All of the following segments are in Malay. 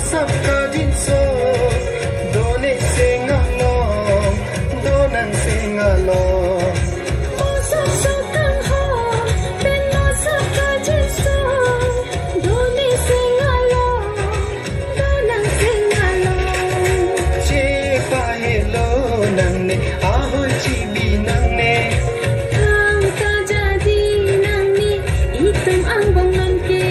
masak kajin so done singalong donan singalong masak sokang ho ben masak kajin so done singalong donan singalong che pa hello nang ne ahoy chi bi nang ne thang ta jadi nang ni itum ang bong nan ke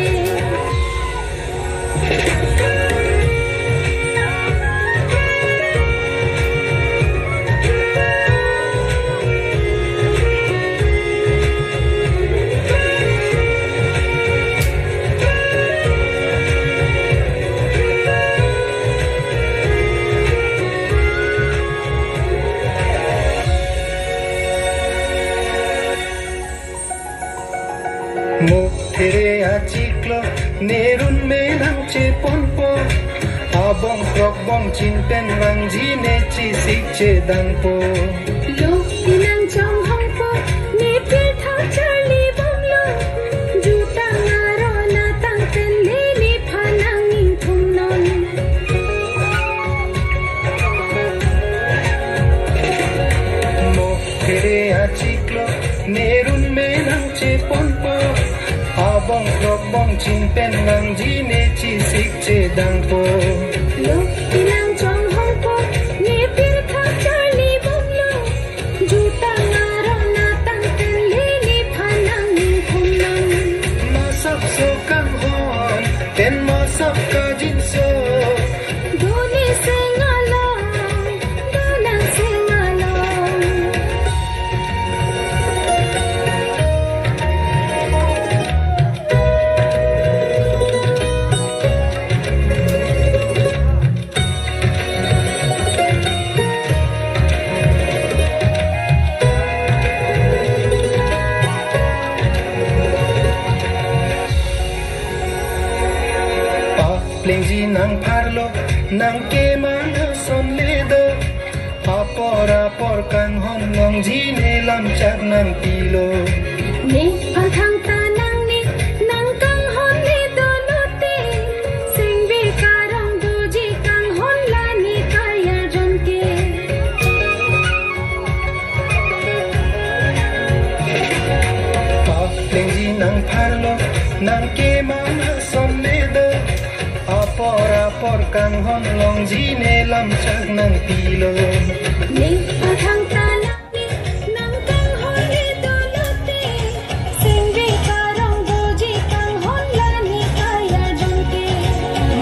Mukhere achiklo nerun menang che ponpo abong krok bong chinten lang jine chi sik che dangpo lok inang chong hong po ni pi tha charli bong lo juta ngaro na tang ten le ni phanang ning thum non Mukhere achiklo nerun menang che ponpo abong krok bong chinten lang jine chi sik che dangpo lok inang chong hong po ni pi tha charli bong lo juta ngaro na tang ten le ni phanang ning thum non masak so kang hon ten masak kajin so done singalong donan singalong Plengji nang parlo nang ke mana son ledo apor apor kang hon long ji ne lam chak nang pilo ni pathang ta nang ni nang kang hon ni do lote sing vi karong do ji kang hon la ni kaya jon ke Plengji nang parlo nang ke mana son ledo apor apor kang hon long ji ne lam chak nang pilo ni pathang ta nang ni nang kang hon ni do lote sing vi karong do ji kang hon la ni kaya jon ke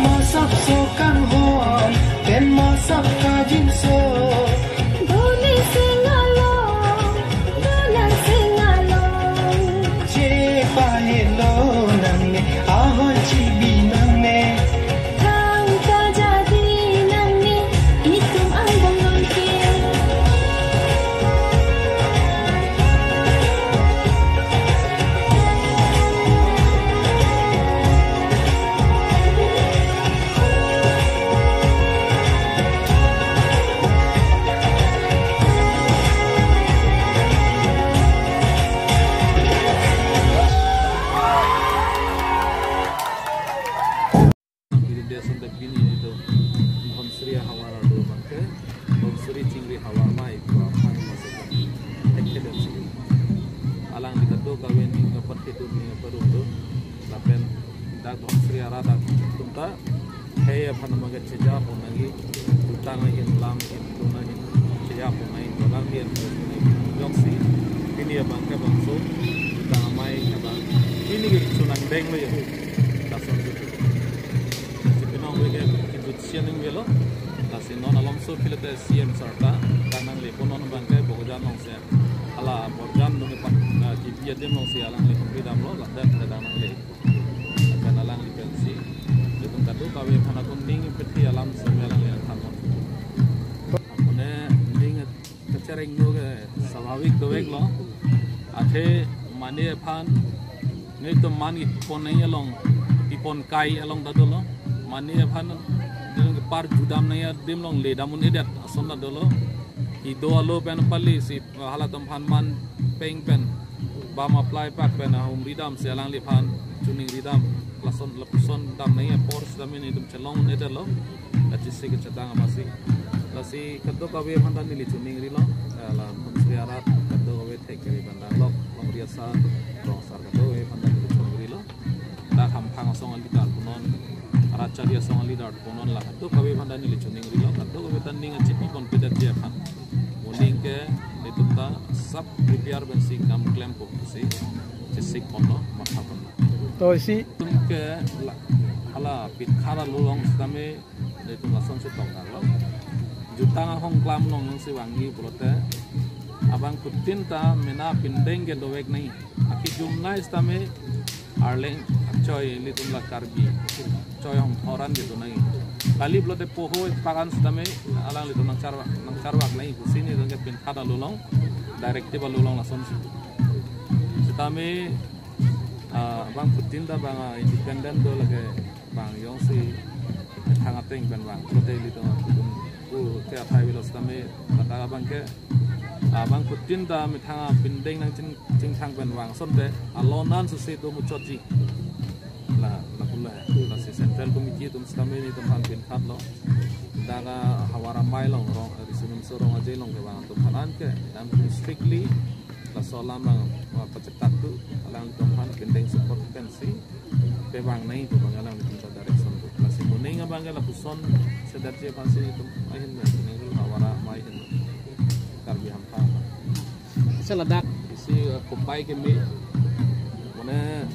masak so kang hon ten masak kajin so done singalong donan singalong che pa hello nang ne ahoy chi bi nang ne thang ta jadi nang ni itum ang bong non ke alang dikado kawin ning kapat itu ning perundu lapen dak Sri Arada tunta hey aphan maga cheja ponagi utang in lam in tunani cheja ponai dolang bien yoksi ini abang ka bangso utang mai abang ini ge sunan beng lo ya tason itu pinong wege itu sianing velo tasin non alonso pilate CM sarta kanang le ponon bangkai bogojan long se ala borjan nung pat GP dem long se alang le kompli dam lo la dan danang le akan alang le pensi jutun kadu kawe phana kun ning peti alam semelang le than mon apne ning kachareng no ge swabhavik dowek lo athe mane phan ngai to mani pon nei along ipon kai along dadolo mane phan par judam naya dim long le damun edat asonna dolo I do alo pen pali si halatam phan man peng pen bam apply pak pen hum ridam se alang li phan tuning ridam lason lepuson dam nai pors dam ini dum celong neder lo aci sih kecetang masih lasi kado kawe pandan nili cuning rilo la pemsiarat kado kawe tekeri pandan lo long riasa long sar kado kawe pandan nili cuning rilo dah hampang song alidar punon raja dia song alidar punon lah kado kawe pandan nili cuning rilo kado kawe tanding aci pon pedat dia kan muling ke itu ta sub prepare bensi kam klaim po si sik pono mata pono to si tum ke ala pit khala lulong stame itu lason se tong lo jutang hong klam nong yang si wangi pulote abang kutin ta mena pindeng ke doek nai aki jumnai stame arleng coy litum la karbi coy hong thoran gitu nai kali pulote poho pakan stame alang litum nang carwak nai kusini dong ke pin khala lulong directive lulong lason si stame bang putin da bang independent do lagi bang yong si hangat ting ben bang hotel itu ku ke thai wilos tame kata bang ke bang putin da mit hanga bindeng nang cing thang ben bang son de alonan su se to muchoji la pula la si central committee tum stame ni tum hang bin khat lo daga hawara mai long rong risunum sorong aje long ke bang tum hanan ke dan strictly la solam bang pacetak tu alang tumhan bindeng support pensi pe bang nai tu bang alang tum direction tu masih muning abang la puson sedar je pasi itu ahin ni hawara mai hin karbi hampa seladak isi kumpai ke mi mana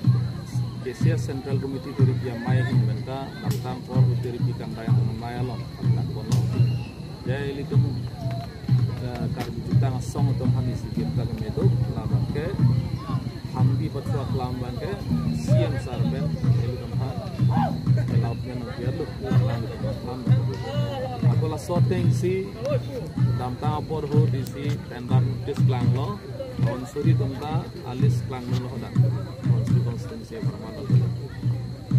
Asia Central Committee dari pihak mai hin benta tentang por dari pihak dayang mai lo tak kono jadi itu karbi juta ngasong tu hani sikit tak medo lama ke hambi patwa kelamban ke siang sarben itu tempat lautnya nak biar lu pulang aku lah sorting si dalam tapor ho di si tendang dis klang lo konsuri tumta alis klang lo hoda konsuri konstitusi permata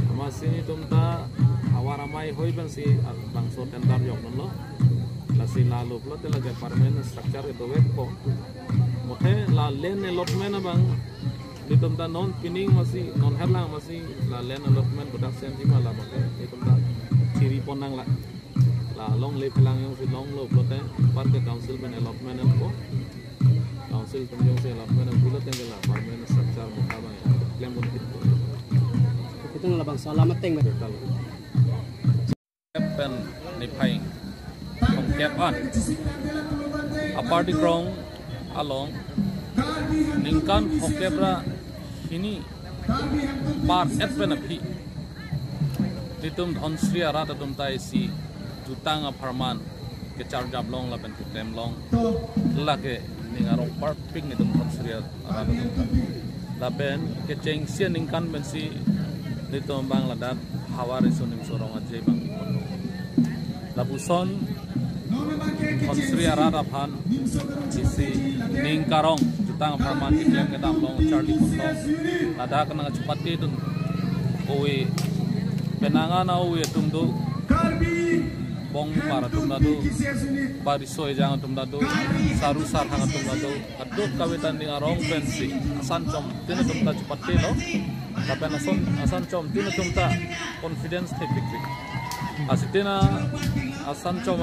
ama sini tumta awaramai hoi ban si bangso tendar yok lo lasi lalu pula telaga permanent structure itu weko mohe la len allotment bang di tempat non pining masih non herlang masih la land allotment production di malam oke di tempat ciri ponang la long le pelang yang si long lo plote par ke council ben allotment ko council penjong se allotment pula tenggelam permanent structure muka bang klaim pun itu labang salamat teng betul pen ni pai kong cap on aparti krong along ningkan hokebra ini par etpenapi ditum dhonsri ara tum tai si jutang aparman ke charjab long la pen kutem long la ke ningarong par ping ni tum dhonsri ara tum la pen ke chengsia ningkan ben si ditum bangladat hawari sunim sorong ajai bang la buson dhonsri ara raphan isi ningkarong jutang aparman ki klaim ke dam long charli kono ada kena cepat itu owe penangan owe tumdo bong para tumdado bari soy jangan tumdado saru sar hangat tumdado aduk kawitan di arong pensi asan com tina tumta cepat lo tapi asan com tina tumta confidence tipik asitina asan com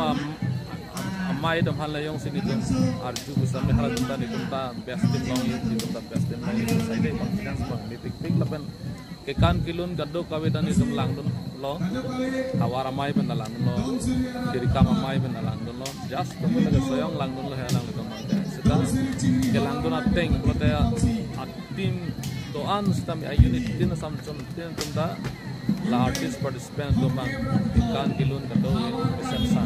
mai dam hal layong sini tum arju sampai hal tumta ni tumta best team long ini tumta best team long ini saya deh confidence bang tipik lapen kekan kilun gaddo kawedan itu langdun lo hawara mai ben langdun lo diri kama mai ben langdun lo just to laga soyong langdun lo helang lo kamang sedang ke langdun ateng prote tim doan stam unit tin samcom tin tumda la artist participant lo bang kekan kilun gaddo peserta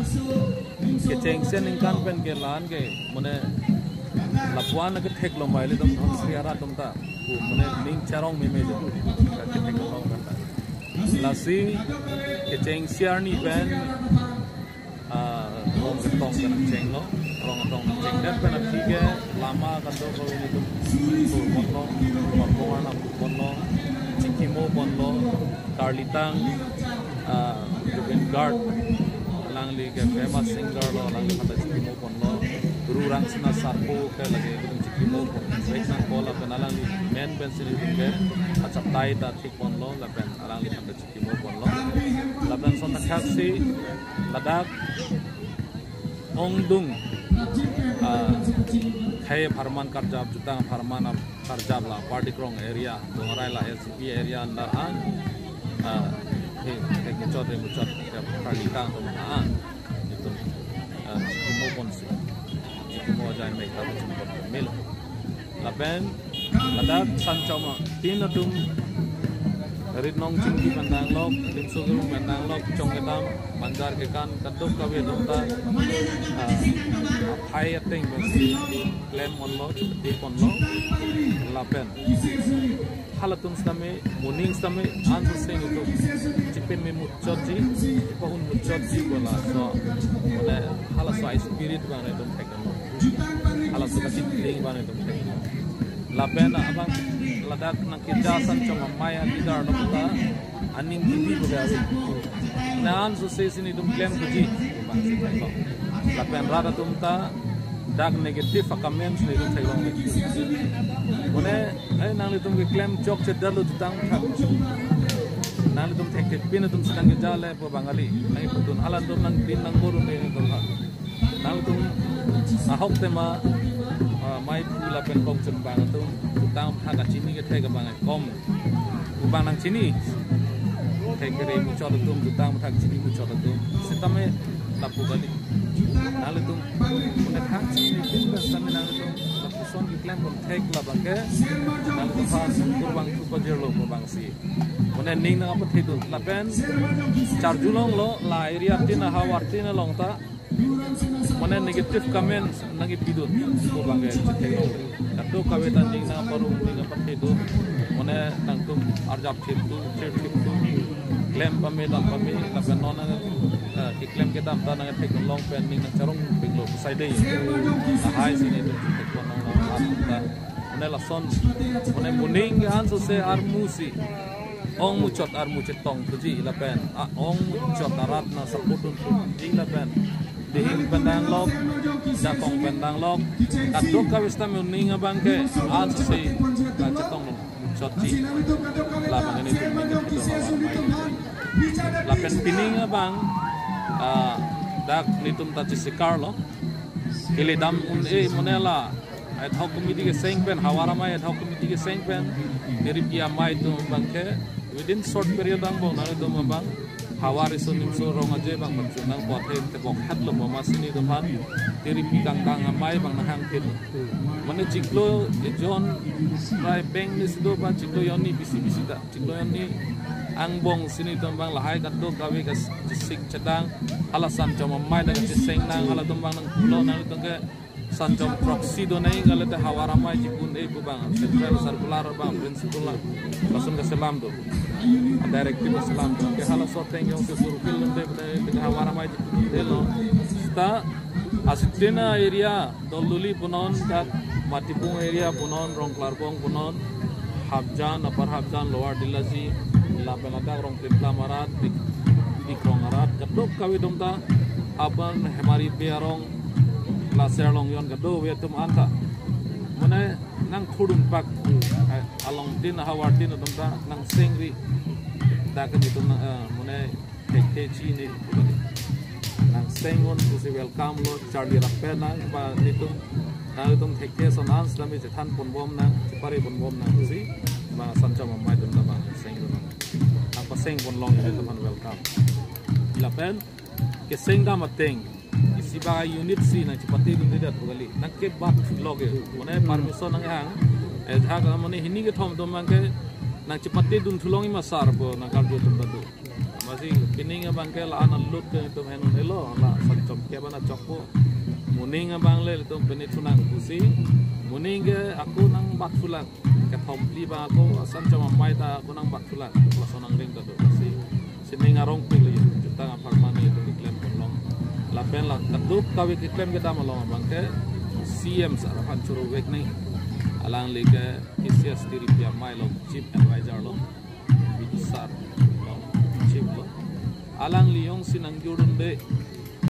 ke chengsen ingkan pen ke lan ke mone lapuan ke thek lo mai le dum dhonsri ara tumta mone ning charong me jo lasi keceng siar ni ben rong tong kan ceng lo rong tong ceng dan pen tiga lama kan do ko ini tu bonlo bonlo bonlo cikimo bonlo tarlitang ben guard lang li ke famous singer lo lang kata cikimo bonlo guru rang sina sarpo ke lagi cikimo bon break sang bola penalang li main pen sini ke acap tai ta thik pon lo la pen alang li phan chiki mo pon lo la pen son tak si ladak ong dung khai farman karjab jutang farman karjab la party krong area dongarai la SCP area andar an he ke chot ke party ka to ma itu mo pon si mo jai me ta chum pon mil la pen ladak sanchoma tin atum rit nong chingki pandang lok lim sugru pandang lok chong ketam manjar ke kan kaduk kawe dota hai ateng besi lem on lo di pon lo lapen halatun stame morning stame ansu sing itu chipen me muchoti pahun muchoti bola so mane halaso spirit bang edom thekno halaso ka ching bang edom thekno lapen abang ladak nang kita sanchoma maya lidar nokta aning gibi begawi nan so se sini dum claim kuji lapen rada tumta dak negative comments ni dum thailong ni mone ai nang li dum claim chok che dalu tutang thak nang li dum thek pin dum sedang jale po bangali nai putun halan dum nang din nang boru ni dum nang dum ahok tema mai pula pen kong chen bang tu tang thak ka chini ke thai ka bang kom u bang nang chini thai ke re mu chot tum tang thak chini mu chot tum sitame tapu kali nang tum ne thak chini tin ka sam nang tum tapu son ki claim kon thai la bang ke nang tum fa kur bang tu ko jer lo ko bang si mone ning na apa thai tu la pen char julong lo la area tin ha war tin long ta mone negative comments nagi pidut ko bangai chethelo atto kawetan ning na paru ning na pathi do mone nang tum arjap thip tu claim pame dam pame la penon ki claim ke dam ta nang thek long pen ning na charong piglo sai dei hai sini tu thek ko nang ta mone la son mone muning han so se ar musi ong muchot ar muchet tong tuji la pen ong muchot arat na saputun ji la pen dihing pandang lok jakong pandang lok kaduk kawista muning abang ke an se ka chetong chotji la bang ni tu la pen pining abang dak nitum ta chisikar lo ile dam un e monela ai thok committee ke seng pen hawara mai thok committee ke seng pen diripia mai tu bang ke within short period bang bong na tu bang hawari so nimso rong aje bang nang pothe te bok hat lo ma sini do pan tiri pikang kang amai bang nahang tin mane chiklo jon rai beng ni sido ba chiklo yoni bisi da chiklo yoni ang bong sini do bang lahai kat do kawe ka sik chadang alasan choma mai da seng nang ala do bang nang lo nang to ke sanjom proxy do nai ngale te hawara mai jipun e bu bang central circular bang principal langsung ke selam do directive selam do ke hala so teng yong ke suru film de hawara mai jipun de lo sta asitena area doluli punon kat matipung area punon rongklarpong punon habjan upper habjan lower dilaji la pelada rong tipla marat di krongarat kadok kawi domta aban hemari bearong la serlong yon gado we tum anta mone nang thudum pak along din hawar din domta nang sengri da ka ditum mone te chi ni nang sengon to se welcome lo charlie rappe nang ba ditum nang ditum theke son ans dami je than pon bom nang pare pon bom nang si ba sancham mai dum ba seng do nang pa seng pon long ditum welcome la pen ke seng da mateng isi ba unit si na chipati dum de dat gali nakke bat loge mone permission nang hang e dhaga mone hini ke thom dum mang ke nang chipati dum thulongi masar bo nang kar do dum do masi pining bang ke la an lut ke tum henu helo la sanchom ke bana chokpo muning bang le tum peni thunang kusi muning ke aku nang bat fulang ke thom li ba ko sanchom mai ta aku nang bat fulang la sonang ring do masi sining arong pe le juta apartment itu diklaim long la pen la kaduk kawi klaim kita malong bang ke CM sarapan churu wek nei alang le ke KCS tiri pia mai lo chief advisor lo bidu sar lo chief lo alang li yong sinang jurun de